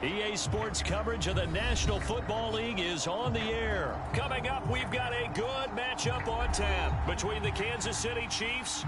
EA Sports coverage of the National Football League is on the air. Coming up, we've got a good matchup on tap between the Kansas City Chiefs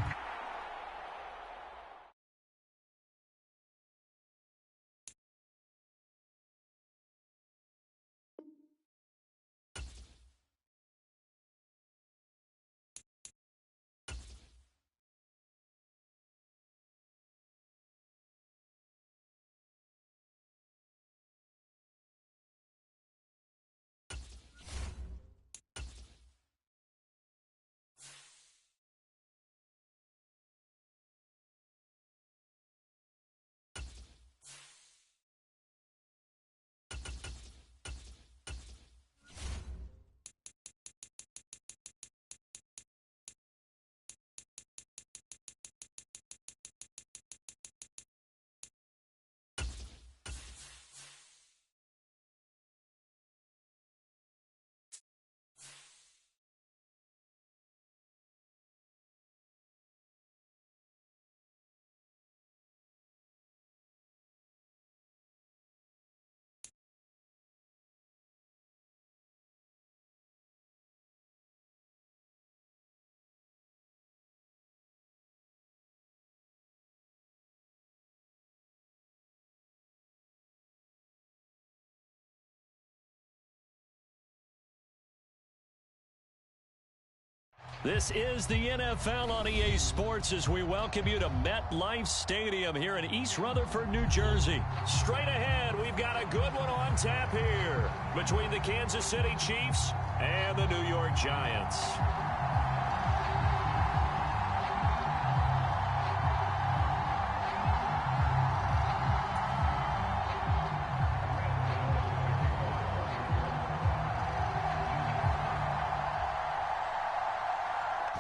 This is the NFL on EA Sports as we welcome you to MetLife Stadium here in East Rutherford, New Jersey. Straight ahead, we've got a good one on tap here between the Kansas City Chiefs and the New York Giants.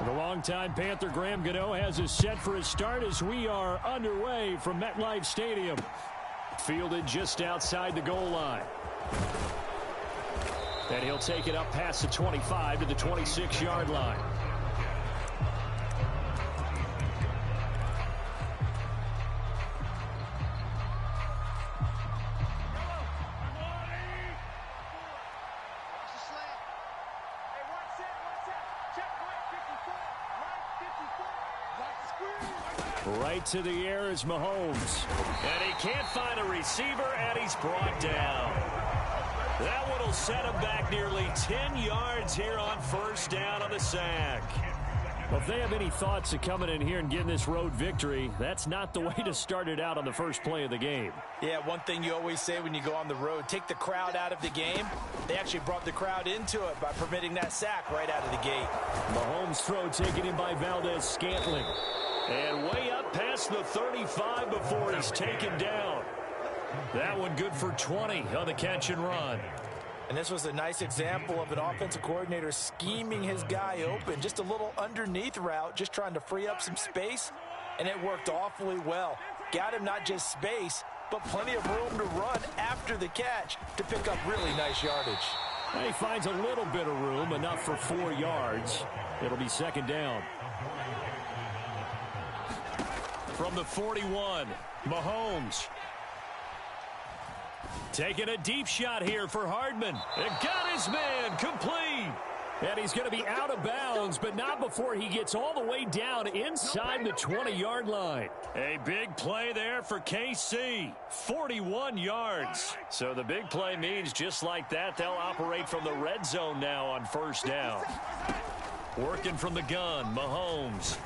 The longtime Panther Graham Gano has us set for his start as we are underway from MetLife Stadium. Fielded just outside the goal line. And he'll take it up past the 25 to the 26-yard line. Right to the air is Mahomes. And he can't find a receiver, and he's brought down. That one will set him back nearly 10 yards here on first down on the sack. Well, if they have any thoughts of coming in here and getting this road victory, that's not the way to start it out on the first play of the game. Yeah, one thing you always say when you go on the road, take the crowd out of the game. They actually brought the crowd into it by permitting that sack right out of the gate. Mahomes' throw taken in by Valdez-Scantling. And way up past the 35 before he's taken down. That one good for 20 on the catch and run. And this was a nice example of an offensive coordinator scheming his guy open. Just a little underneath route, just trying to free up some space. And it worked awfully well. Got him not just space, but plenty of room to run after the catch to pick up really nice yardage. And he finds a little bit of room, enough for 4 yards. It'll be second down. From the 41, Mahomes. Taking a deep shot here for Hardman. It got his man complete. And he's going to be out of bounds, but not before he gets all the way down inside the 20-yard line. A big play there for KC. 41 yards. So the big play means just like that, they'll operate from the red zone now on first down. Working from the gun, Mahomes.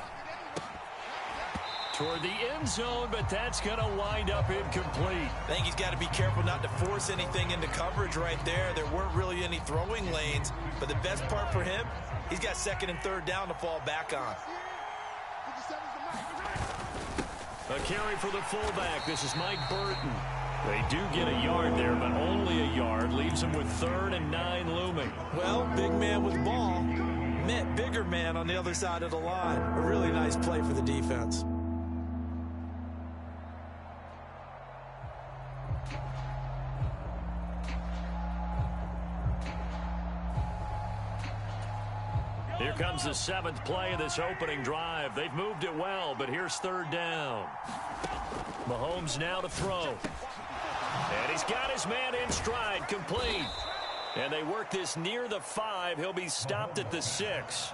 Toward the end zone, but that's going to wind up incomplete. I think he's got to be careful not to force anything into coverage right there. There weren't really any throwing lanes, but the best part for him, he's got second and third down to fall back on. A carry for the fullback. This is Mike Burton. They do get a yard there, but only a yard. Leaves them with 3rd and 9 looming. Well, big man with ball met bigger man on the other side of the line. A really nice play for the defense. Here comes the 7th play of this opening drive. They've moved it well, but here's 3rd down. Mahomes now to throw. And he's got his man in stride, complete. And they work this near the 5. He'll be stopped at the 6.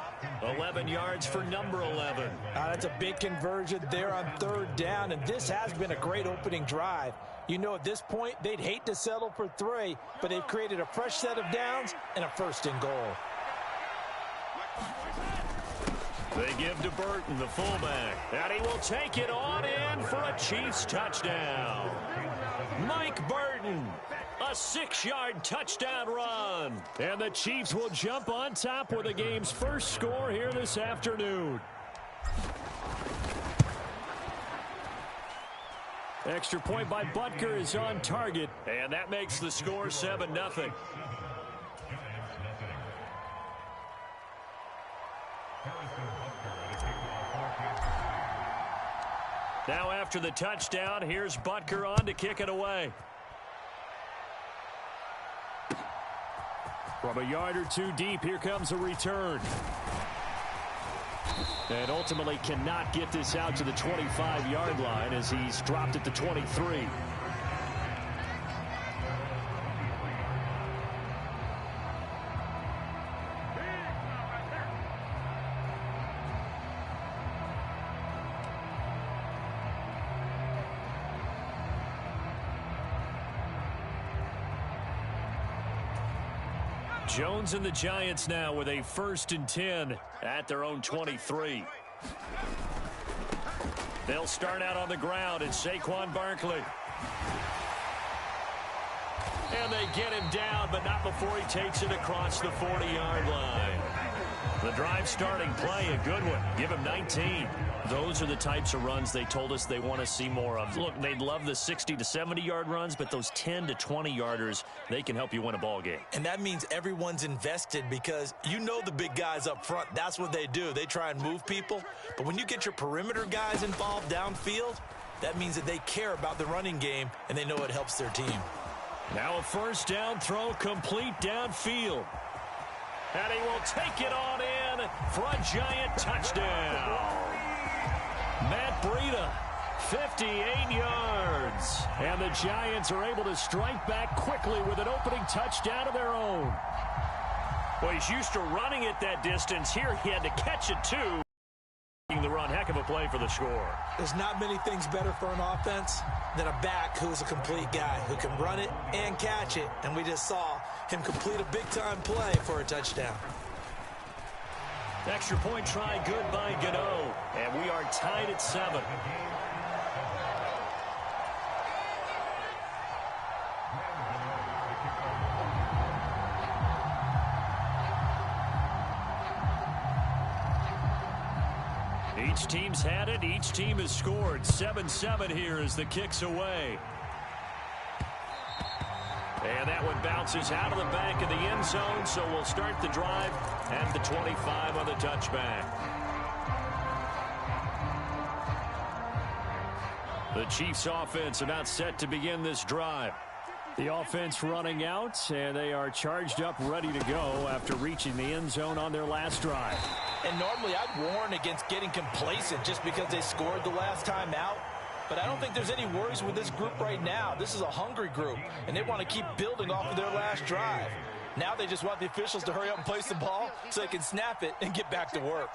11 yards for number 11. That's a big conversion there on 3rd down, and this has been a great opening drive. You know, at this point, they'd hate to settle for 3, but they've created a fresh set of downs and a 1st and goal. They give to Burton, the fullback, and he will take it on in for a Chiefs touchdown. Mike Burton, a 6-yard touchdown run. And the Chiefs will jump on top with the game's first score here this afternoon. Extra point by Butker is on target, and that makes the score 7-0. Now after the touchdown, here's Butker on to kick it away. From a yard or 2 deep, here comes a return. And ultimately cannot get this out to the 25-yard line as he's dropped at the 23. Jones and the Giants now with a 1st and 10 at their own 23. They'll start out on the ground. It's Saquon Barkley. And they get him down, but not before he takes it across the 40-yard line. The drive starting play, a good one. Give him 19. Those are the types of runs they told us they want to see more of. Look, they love the 60 to 70-yard runs, but those 10 to 20-yarders, they can help you win a ball game. And that means everyone's invested because you know the big guys up front. That's what they do. They try and move people. But when you get your perimeter guys involved downfield, that means that they care about the running game, and they know it helps their team. Now a 1st down throw complete downfield. And he will take it on in for a Giant touchdown. Matt Breida, 58 yards. And the Giants are able to strike back quickly with an opening touchdown of their own. Well, he's used to running it that distance. Here he had to catch it, too. The run, heck of a play for the score. There's not many things better for an offense than a back who's a complete guy who can run it and catch it. And we just saw him complete a big-time play for a touchdown. Extra point try good by Gano. And we are tied at 7. Each team's had it. Each team has scored. 7-7 here as the kick's away. And that one bounces out of the back of the end zone, so we'll start the drive at the 25 on the touchback. The Chiefs offense about set to begin this drive. The offense running out, and they are charged up, ready to go after reaching the end zone on their last drive. And normally I'd warn against getting complacent just because they scored the last time out. But I don't think there's any worries with this group right now. This is a hungry group, and they want to keep building off of their last drive. Now they just want the officials to hurry up and place the ball so they can snap it and get back to work.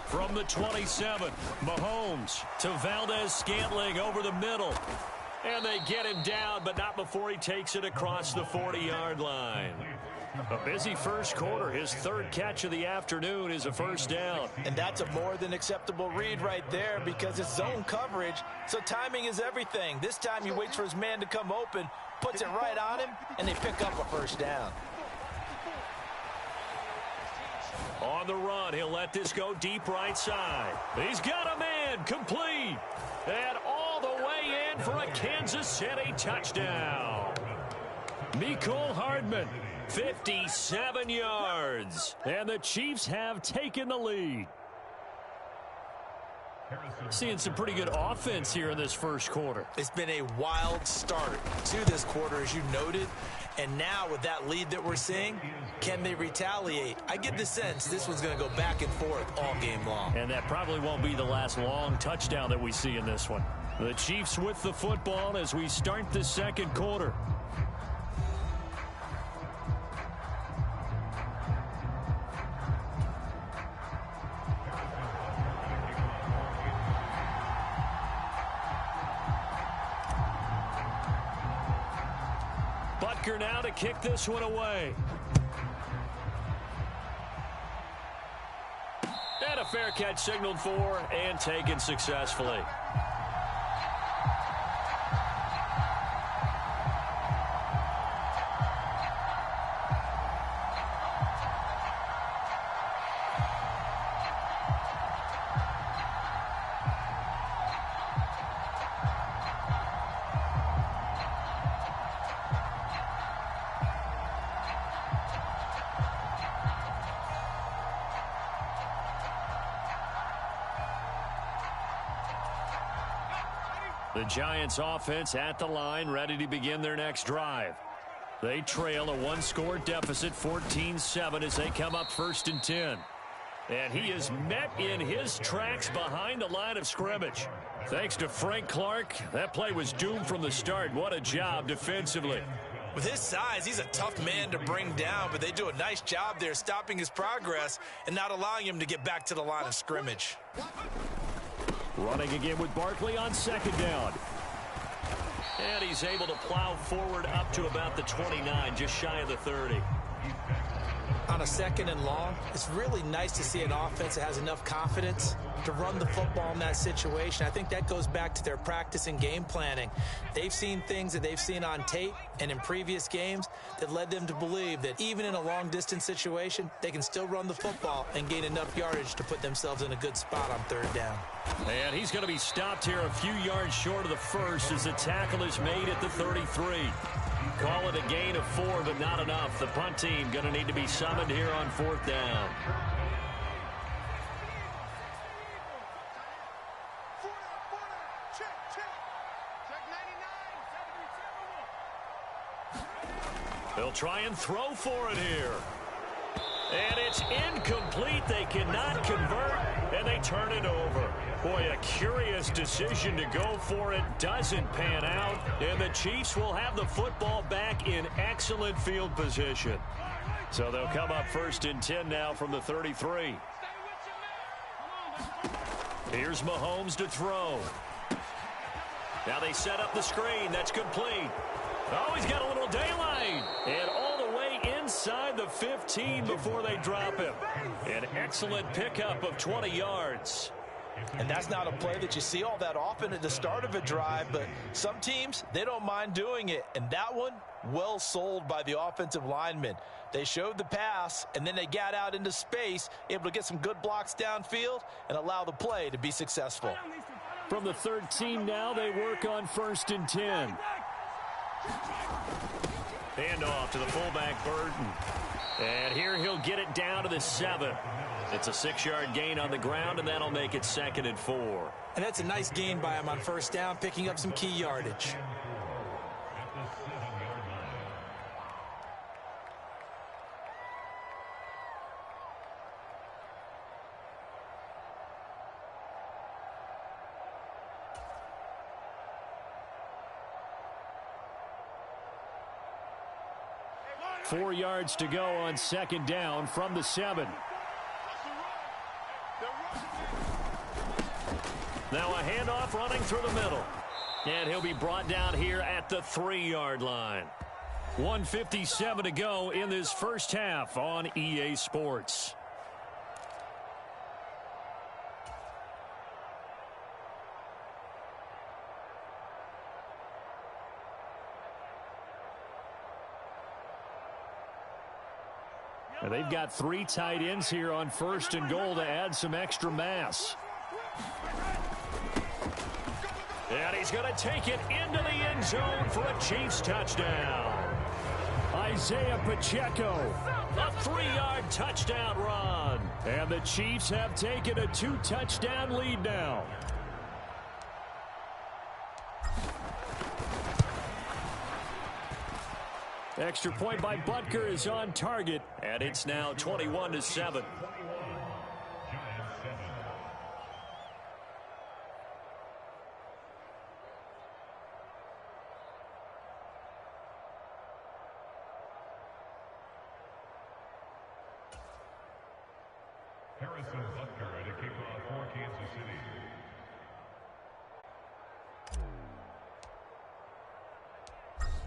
From the 27, Mahomes to Valdez-Scantling over the middle. And they get him down, but not before he takes it across the 40-yard line. A busy first quarter. His 3rd catch of the afternoon is a 1st down. And that's a more than acceptable read right there because it's zone coverage, so timing is everything. This time he waits for his man to come open, puts it right on him, and they pick up a 1st down. On the run, he'll let this go deep right side. He's got a man, complete. And all the way in for a Kansas City touchdown. Mecole Hardman, 57 yards. And the Chiefs have taken the lead. Seeing some pretty good offense here in this first quarter. It's been a wild start to this quarter, as you noted. And now with that lead that we're seeing, can they retaliate? I get the sense this one's going to go back and forth all game long. And that probably won't be the last long touchdown that we see in this one. The Chiefs with the football as we start the second quarter. Butker now to kick this one away. And a fair catch signaled for and taken successfully. The Giants offense at the line, ready to begin their next drive. They trail a one-score deficit, 14-7, as they come up 1st and 10. And he is met in his tracks behind the line of scrimmage. Thanks to Frank Clark, that play was doomed from the start. What a job defensively. With his size, he's a tough man to bring down, but they do a nice job there stopping his progress and not allowing him to get back to the line of scrimmage. Running again with Barkley on 2nd down. And he's able to plow forward up to about the 29, just shy of the 30. On a 2nd and long, it's really nice to see an offense that has enough confidence to run the football in that situation. I think that goes back to their practice and game planning. They've seen things that they've seen on tape and in previous games that led them to believe that even in a long-distance situation, they can still run the football and gain enough yardage to put themselves in a good spot on 3rd down. And he's going to be stopped here a few yards short of the first as the tackle is made at the 33. Call it a gain of 4, but not enough. The punt team going to need to be summoned here on 4th down. They'll try and throw for it here. And it's incomplete. They cannot convert, and they turn it over. Boy, a curious decision to go for it. Doesn't pan out, and the Chiefs will have the football back in excellent field position. So they'll come up 1st and 10 now from the 33. Here's Mahomes to throw. Now they set up the screen. That's complete. Oh, he's got a little daylight. And all the way inside the 15 before they drop him. An excellent pickup of 20 yards. And that's not a play that you see all that often at the start of a drive, but some teams, they don't mind doing it. And that one, well sold by the offensive linemen. They showed the pass, and then they got out into space, able to get some good blocks downfield and allow the play to be successful. From the 13 now, they work on 1st and 10. Hand off to the fullback, Burton. And here he'll get it down to the 7. It's a 6-yard gain on the ground, and that'll make it 2nd and 4. And that's a nice gain by him on 1st down, picking up some key yardage. Four yards to go on 2nd down from the 7. Now a handoff running through the middle. And he'll be brought down here at the 3-yard line. 1:57 to go in this first half on EA Sports. And they've got 3 tight ends here on 1st and goal to add some extra mass. And he's going to take it into the end zone for a Chiefs touchdown. Isaiah Pacheco, a 3-yard touchdown run. And the Chiefs have taken a 2-touchdown lead now. Extra point by Butker is on target, and it's now 21-7.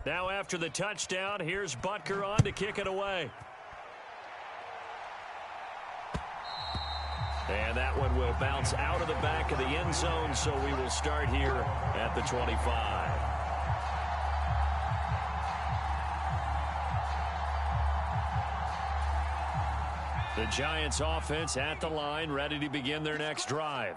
Now after the touchdown, here's Butker on to kick it away. And that one will bounce out of the back of the end zone, so we will start here at the 25. The Giants offense at the line, ready to begin their next drive.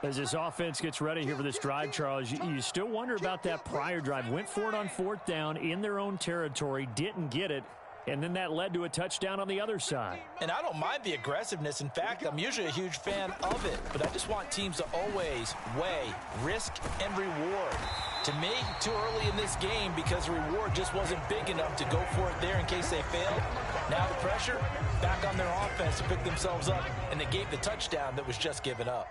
As this offense gets ready here for this drive, Charles, you still wonder about that prior drive. Went for it on fourth down in their own territory, didn't get it, and then that led to a touchdown on the other side. And I don't mind the aggressiveness. In fact, I'm usually a huge fan of it, but I just want teams to always weigh risk and reward. To me, too early in this game because the reward just wasn't big enough to go for it there in case they failed. Now the pressure back on their offense to pick themselves up, and they gave the touchdown that was just given up.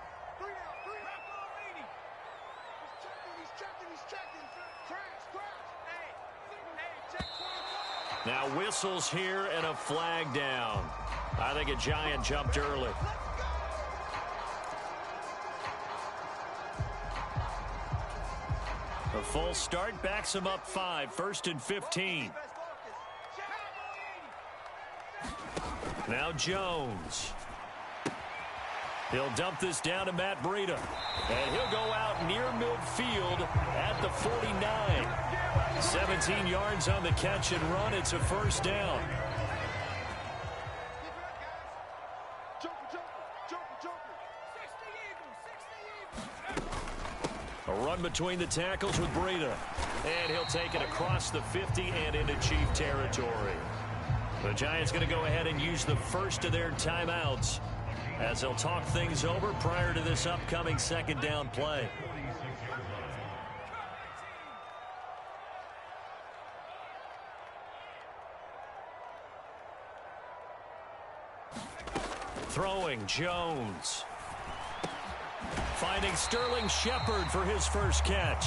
Now whistles here and a flag down. I think a Giant jumped early. A full start backs him up 5, 1st and 15. Now Jones. He'll dump this down to Matt Breida. And he'll go out near midfield at the 49. 17 yards on the catch and run. It's a first down. A run between the tackles with Breida. And he'll take it across the 50 and into Chief territory. The Giants going to go ahead and use the first of their timeouts as they'll talk things over prior to this upcoming second down play. Throwing Jones. Finding Sterling Shepard for his first catch.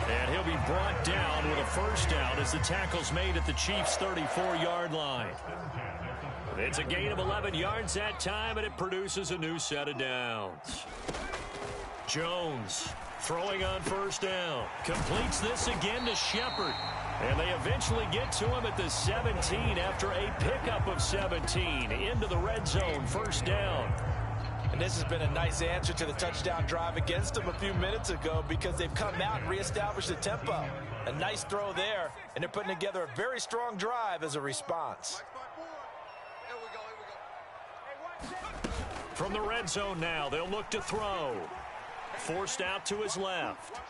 And he'll be brought down with a first down as the tackle's made at the Chiefs' 34-yard line. It's a gain of 11 yards that time, and it produces a new set of downs. Jones throwing on first down. Completes this again to Shepard. And they eventually get to him at the 17 after a pickup of 17 into the red zone, first down. And this has been a nice answer to the touchdown drive against them a few minutes ago because they've come out and reestablished the tempo. A nice throw there, and they're putting together a very strong drive as a response. From the red zone now, they'll look to throw. Forced out to his left.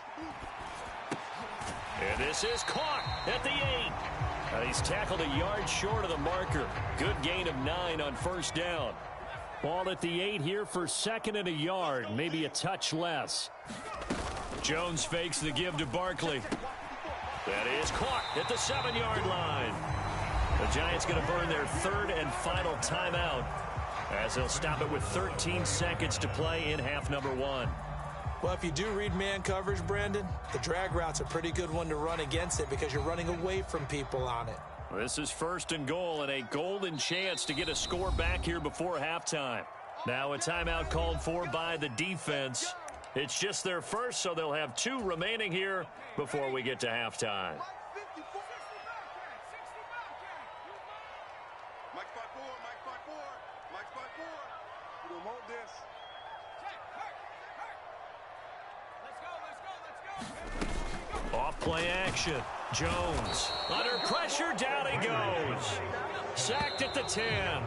And this is caught at the 8. And he's tackled a yard short of the marker. Good gain of 9 on first down. Ball at the 8 here for second and a yard, maybe a touch less. Jones fakes the give to Barkley. That is caught at the 7-yard line. The Giants going to burn their third and final timeout as they'll stop it with 13 seconds to play in half number 1. Well, if you do read man coverage, Brandon, the drag route's a pretty good one to run against it because you're running away from people on it. This is first and goal and a golden chance to get a score back here before halftime. Now a timeout called for by the defense. It's just their first, so they'll have 2 remaining here before we get to halftime. Off play action. Jones under pressure, down he goes. Sacked at the 10.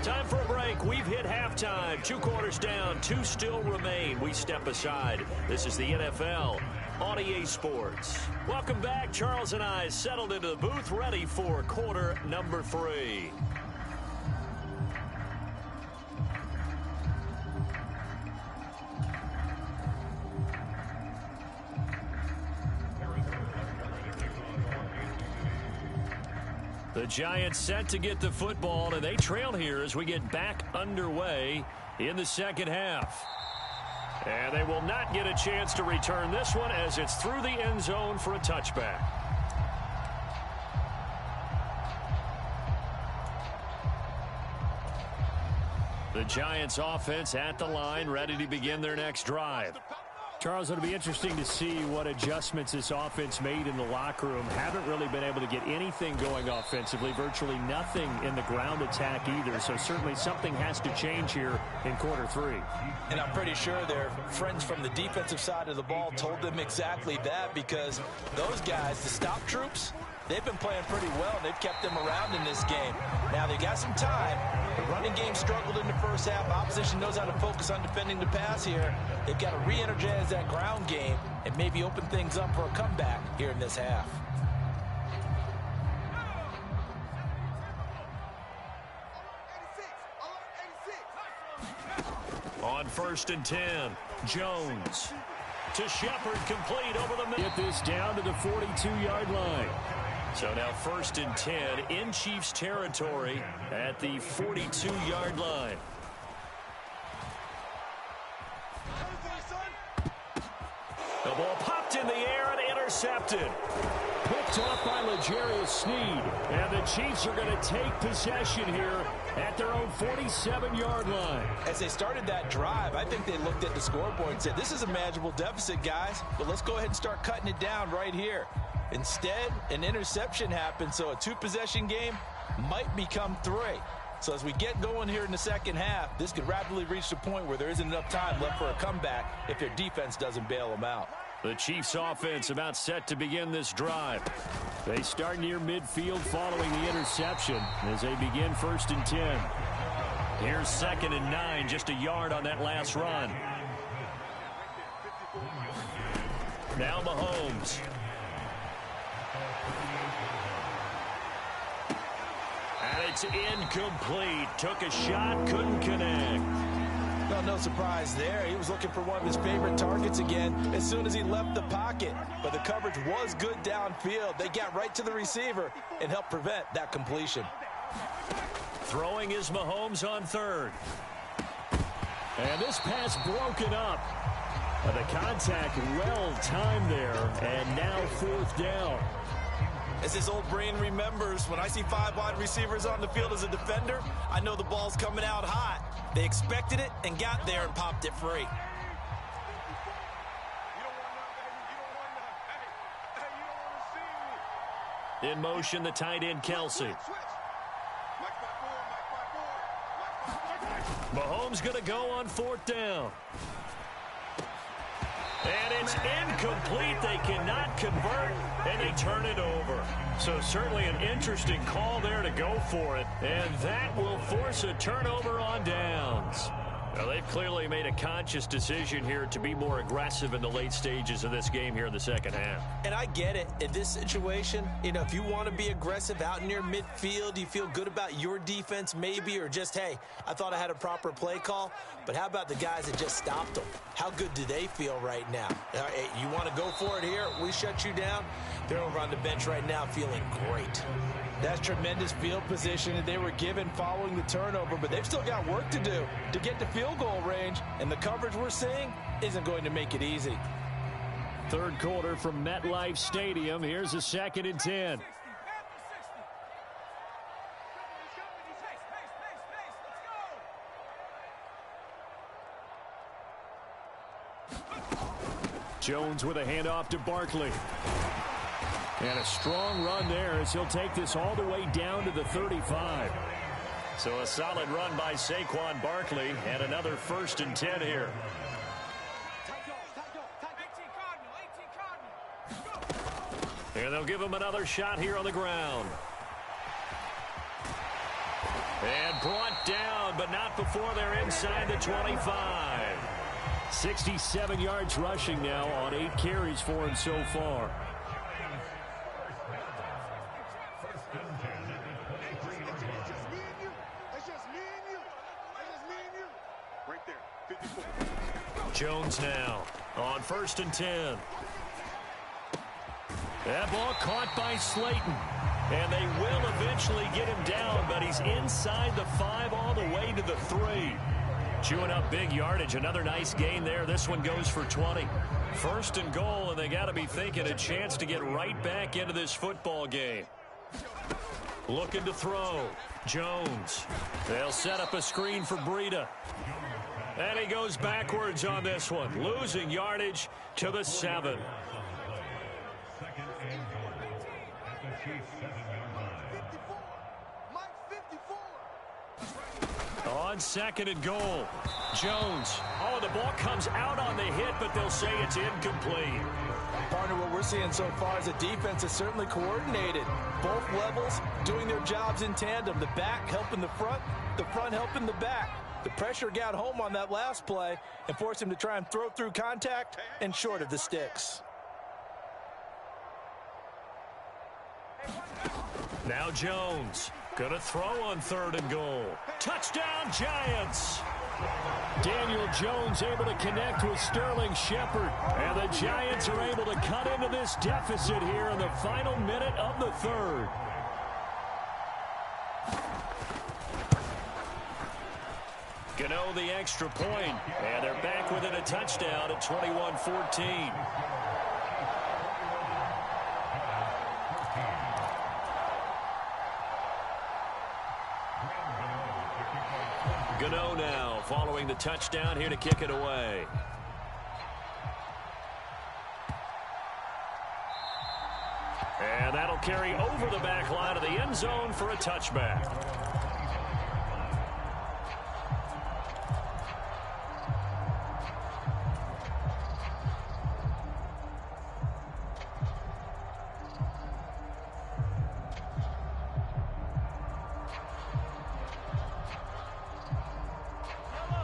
Time for a break. We've hit halftime. 2 quarters down, 2 still remain. We step aside. This is the NFL on EA Sports. Welcome back. Charles and I settled into the booth, ready for quarter number 3. The Giants set to get the football, and they trail here as we get back underway in the second half. And they will not get a chance to return this one as it's through the end zone for a touchback. The Giants offense at the line, ready to begin their next drive. Charles, it'll be interesting to see what adjustments this offense made in the locker room. Haven't really been able to get anything going offensively, virtually nothing in the ground attack either. So certainly something has to change here in quarter three. And I'm pretty sure their friends from the defensive side of the ball told them exactly that, because those guys, the stop troops, they've been playing pretty well, and they've kept them around in this game. Now, they got some time. The running game struggled in the first half. Opposition knows how to focus on defending the pass here. They've got to re-energize that ground game and maybe open things up for a comeback here in this half. On 1st and 10, Jones to Shepard, complete over the middle. Get this down to the 42-yard line. So now 1st and 10 in Chiefs territory at the 42-yard line. The ball popped in the air and intercepted. Picked off by L'Jarius Sneed. And the Chiefs are going to take possession here at their own 47-yard line. As they started that drive, I think they looked at the scoreboard and said, this is a manageable deficit, guys, but let's go ahead and start cutting it down right here. Instead, an interception happened, so a two-possession game might become 3. So as we get going here in the second half, this could rapidly reach the point where there isn't enough time left for a comeback if their defense doesn't bail them out. The Chiefs offense about set to begin this drive. They start near midfield following the interception as they begin 1st and 10. Here's 2nd and 9, just a yard on that last run. Now Mahomes. And it's incomplete. Took a shot, couldn't connect. Well, no surprise there. He was looking for one of his favorite targets again as soon as he left the pocket. But the coverage was good downfield. They got right to the receiver and helped prevent that completion. Throwing is Mahomes on 3rd. And this pass broken up. But the contact well timed there. And now 4th down. As his old brain remembers, when I see 5 wide receivers on the field as a defender, I know the ball's coming out hot. They expected it and got there and popped it free. In motion, the tight end, Kelsey. Mahomes going to go on 4th down. And it's incomplete. They cannot convert, and they turn it over. So certainly an interesting call there to go for it. And that will force a turnover on downs. Now, they've clearly made a conscious decision here to be more aggressive in the late stages of this game here in the second half. And I get it. In this situation, you know, if you want to be aggressive out near midfield, you feel good about your defense maybe, or just, hey, I thought I had a proper play call. But how about the guys that just stopped them? How good do they feel right now? Hey, you want to go for it here? We shut you down? They're over on the bench right now feeling great. That's tremendous field position that they were given following the turnover, but they've still got work to do to get to field goal range, and the coverage we're seeing isn't going to make it easy. 3rd quarter from MetLife Stadium. Here's a 2nd and 10. Jones with a handoff to Barkley. And a strong run there as he'll take this all the way down to the 35. So a solid run by Saquon Barkley, and another 1st and 10 here. And they'll give him another shot here on the ground. And brought down, but not before they're inside the 25. 67 yards rushing now on 8 carries for him so far. Jones now on 1st and 10. That ball caught by Slayton. And they will eventually get him down, but he's inside the 5 all the way to the 3. Chewing up big yardage. Another nice gain there. This one goes for 20. 1st and goal, and they got to be thinking a chance to get right back into this football game. Looking to throw. Jones. They'll set up a screen for Breida. And he goes backwards on this one, losing yardage to the 7. On 2nd and goal. Jones. Oh, the ball comes out on the hit, but they'll say it's incomplete. Partner, what we're seeing so far is a defense is certainly coordinated. Both levels doing their jobs in tandem. The back helping the front helping the back. The pressure got home on that last play and forced him to try and throw through contact and short of the sticks. Now Jones. Gonna throw on 3rd and goal. Touchdown, Giants! Daniel Jones able to connect with Sterling Shepard. And the Giants are able to cut into this deficit here in the final minute of the 3rd. Gano the extra point. And they're back within a touchdown at 21-14. Gano now following the touchdown here to kick it away. And that'll carry over the back line of the end zone for a touchback.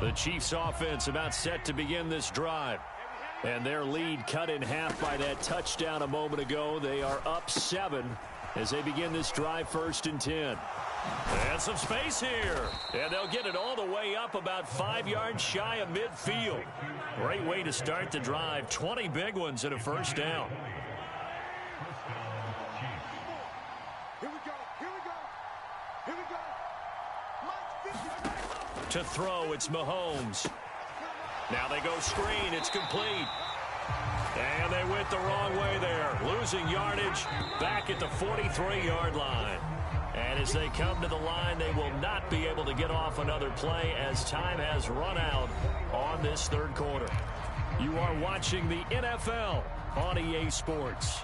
The Chiefs offense about set to begin this drive. And their lead cut in half by that touchdown a moment ago. They are up 7 as they begin this drive 1st and 10. And some space here. And they'll get it all the way up about 5 yards shy of midfield. Great way to start the drive. 20 big ones and a 1st down. To throw, it's Mahomes. Now they go screen. It's complete. And they went the wrong way there. Losing yardage back at the 43-yard line. And as they come to the line, they will not be able to get off another play as time has run out on this 3rd quarter. You are watching the NFL on EA Sports.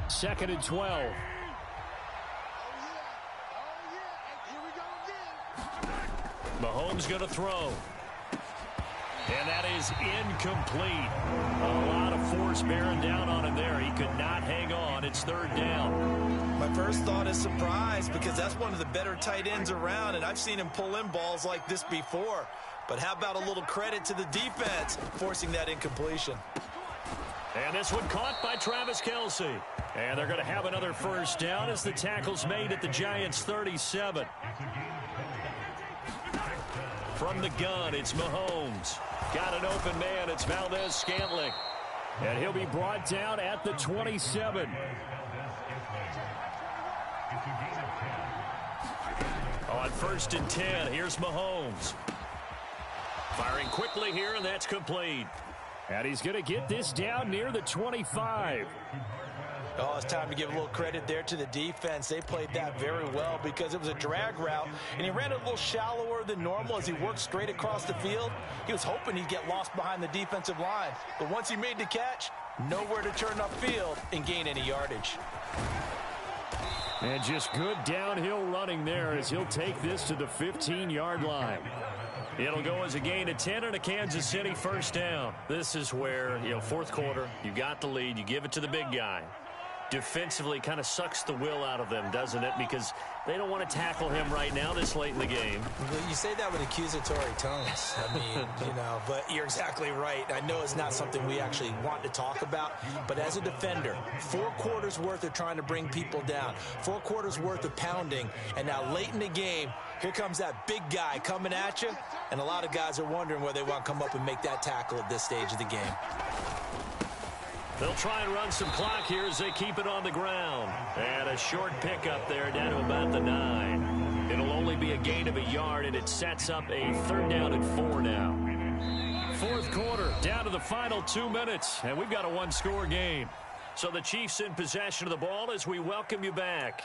Second and 12. Mahomes going to throw. And that is incomplete. A lot of force bearing down on him there. He could not hang on. It's 3rd down. My first thought is surprise because that's one of the better tight ends around, and I've seen him pull in balls like this before. But how about a little credit to the defense forcing that incompletion? And this one caught by Travis Kelce. And they're going to have another 1st down as the tackle's made at the Giants' 37. From the gun, it's Mahomes. Got an open man. It's Valdez-Scantling. And he'll be brought down at the 27. On 1st and 10, here's Mahomes. Firing quickly here, and that's complete. And he's going to get this down near the 25. Oh, it's time to give a little credit there to the defense. They played that very well because it was a drag route, and he ran it a little shallower than normal as he worked straight across the field. He was hoping he'd get lost behind the defensive line. But once he made the catch, nowhere to turn upfield and gain any yardage. And just good downhill running there as he'll take this to the 15-yard line. It'll go as a gain of 10 and a Kansas City 1st down. This is where, 4th quarter, you got the lead, you give it to the big guy. Defensively kind of sucks the will out of them, doesn't it? Because they don't want to tackle him right now this late in the game. You say that with accusatory tones. I mean, but you're exactly right. I know it's not something we actually want to talk about, but as a defender, 4 quarters worth of trying to bring people down, 4 quarters worth of pounding, and now late in the game, here comes that big guy coming at you, and a lot of guys are wondering whether they want to come up and make that tackle at this stage of the game. They'll try and run some clock here as they keep it on the ground. And a short pickup there down to about the 9. It'll only be a gain of a yard, and it sets up a 3rd down and 4 now. 4th quarter, down to the final 2 minutes, and we've got a one-score game. So the Chiefs in possession of the ball as we welcome you back.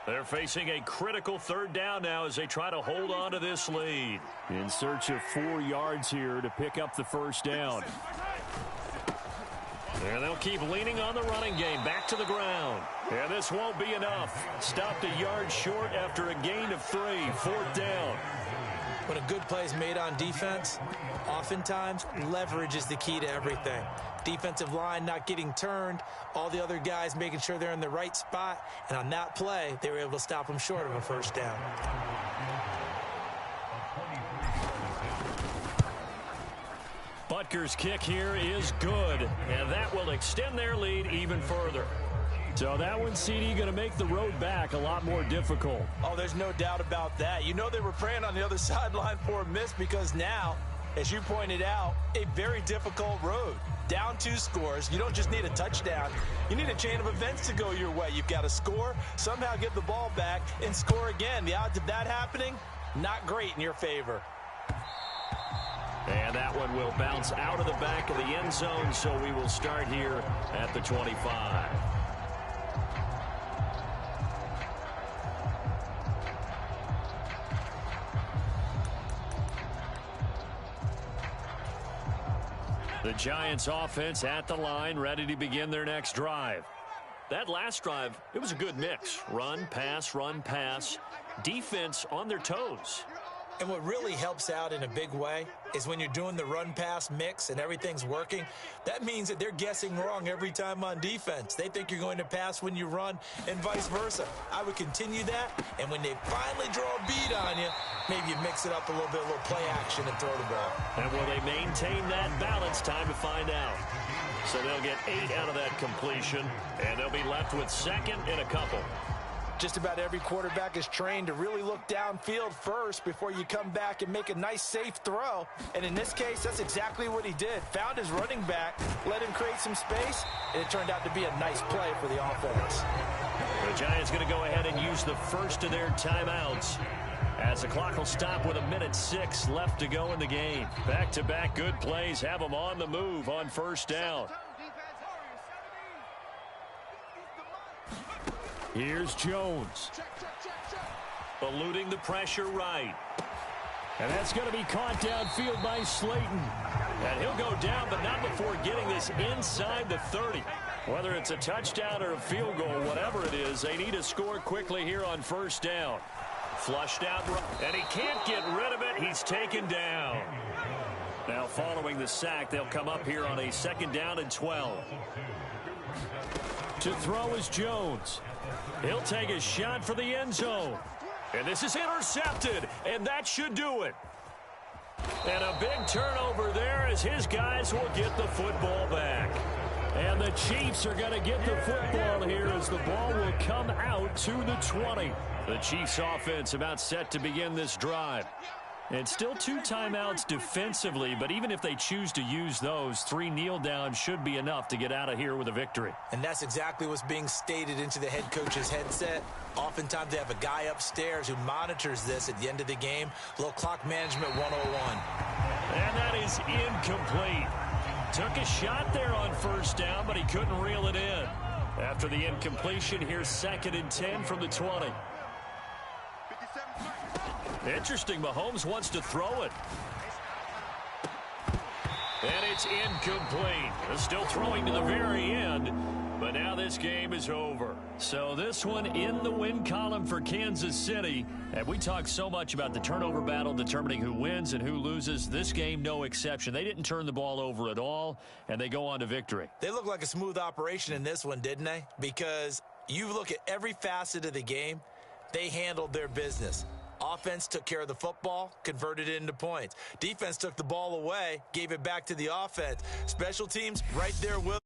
They're facing a critical 3rd down now as they try to hold on to this lead. In search of 4 yards here to pick up the 1st down. And they'll keep leaning on the running game. Back to the ground. And this won't be enough. Stopped a yard short after a gain of 3. 4th down. When a good play is made on defense, oftentimes leverage is the key to everything. Defensive line not getting turned, all the other guys making sure they're in the right spot, and on that play, they were able to stop them short of a 1st down. Butker's kick here is good, and that will extend their lead even further. So that one, CD, going to make the road back a lot more difficult. Oh, there's no doubt about that. You know they were praying on the other sideline for a miss because now, as you pointed out, a very difficult road. Down 2 scores. You don't just need a touchdown. You need a chain of events to go your way. You've got to score, somehow get the ball back, and score again. The odds of that happening, not great in your favor. And that one will bounce out of the back of the end zone, so we will start here at the 25. The Giants offense at the line, ready to begin their next drive. That last drive, it was a good mix. Run, pass, defense on their toes. And what really helps out in a big way is when you're doing the run-pass mix and everything's working, that means that they're guessing wrong every time on defense. They think you're going to pass when you run and vice versa. I would continue that, and when they finally draw a bead on you, maybe you mix it up a little bit, a little play action and throw the ball. And will they maintain that balance? Time to find out. So they'll get 8 out of that completion, and they'll be left with 2nd and a couple. Just about every quarterback is trained to really look downfield first before you come back and make a nice, safe throw. And in this case, that's exactly what he did. Found his running back, let him create some space, and it turned out to be a nice play for the offense. The Giants going to go ahead and use the first of their timeouts as the clock will stop with 1:06 left to go in the game. Back-to-back good plays have them on the move on 1st down. Here's Jones. Eluding the pressure right. And that's going to be caught downfield by Slayton. And he'll go down, but not before getting this inside the 30. Whether it's a touchdown or a field goal, whatever it is, they need to score quickly here on 1st down. Flushed out, and he can't get rid of it. He's taken down. Now following the sack, they'll come up here on a 2nd down and 12. To throw is Jones. He'll take a shot for the end zone. And this is intercepted, and that should do it. And a big turnover there as his guys will get the football back. And the Chiefs are going to get the football here as the ball will come out to the 20. The Chiefs offense about set to begin this drive. And still 2 timeouts defensively, but even if they choose to use those, 3 kneel downs should be enough to get out of here with a victory. And that's exactly what's being stated into the head coach's headset. Oftentimes they have a guy upstairs who monitors this at the end of the game. Little clock management 101. And that is incomplete. Took a shot there on 1st down, but he couldn't reel it in. After the incompletion, here's 2nd and 10 from the 20. Interesting, Mahomes wants to throw it. And it's incomplete. They're still throwing to the very end, but now this game is over. So this one in the win column for Kansas City. And we talk so much about the turnover battle determining who wins and who loses. This game, no exception. They didn't turn the ball over at all, and they go on to victory. They look like a smooth operation in this one, didn't they? Because you look at every facet of the game, they handled their business. Offense took care of the football, converted it into points. Defense took the ball away, gave it back to the offense. Special teams right there with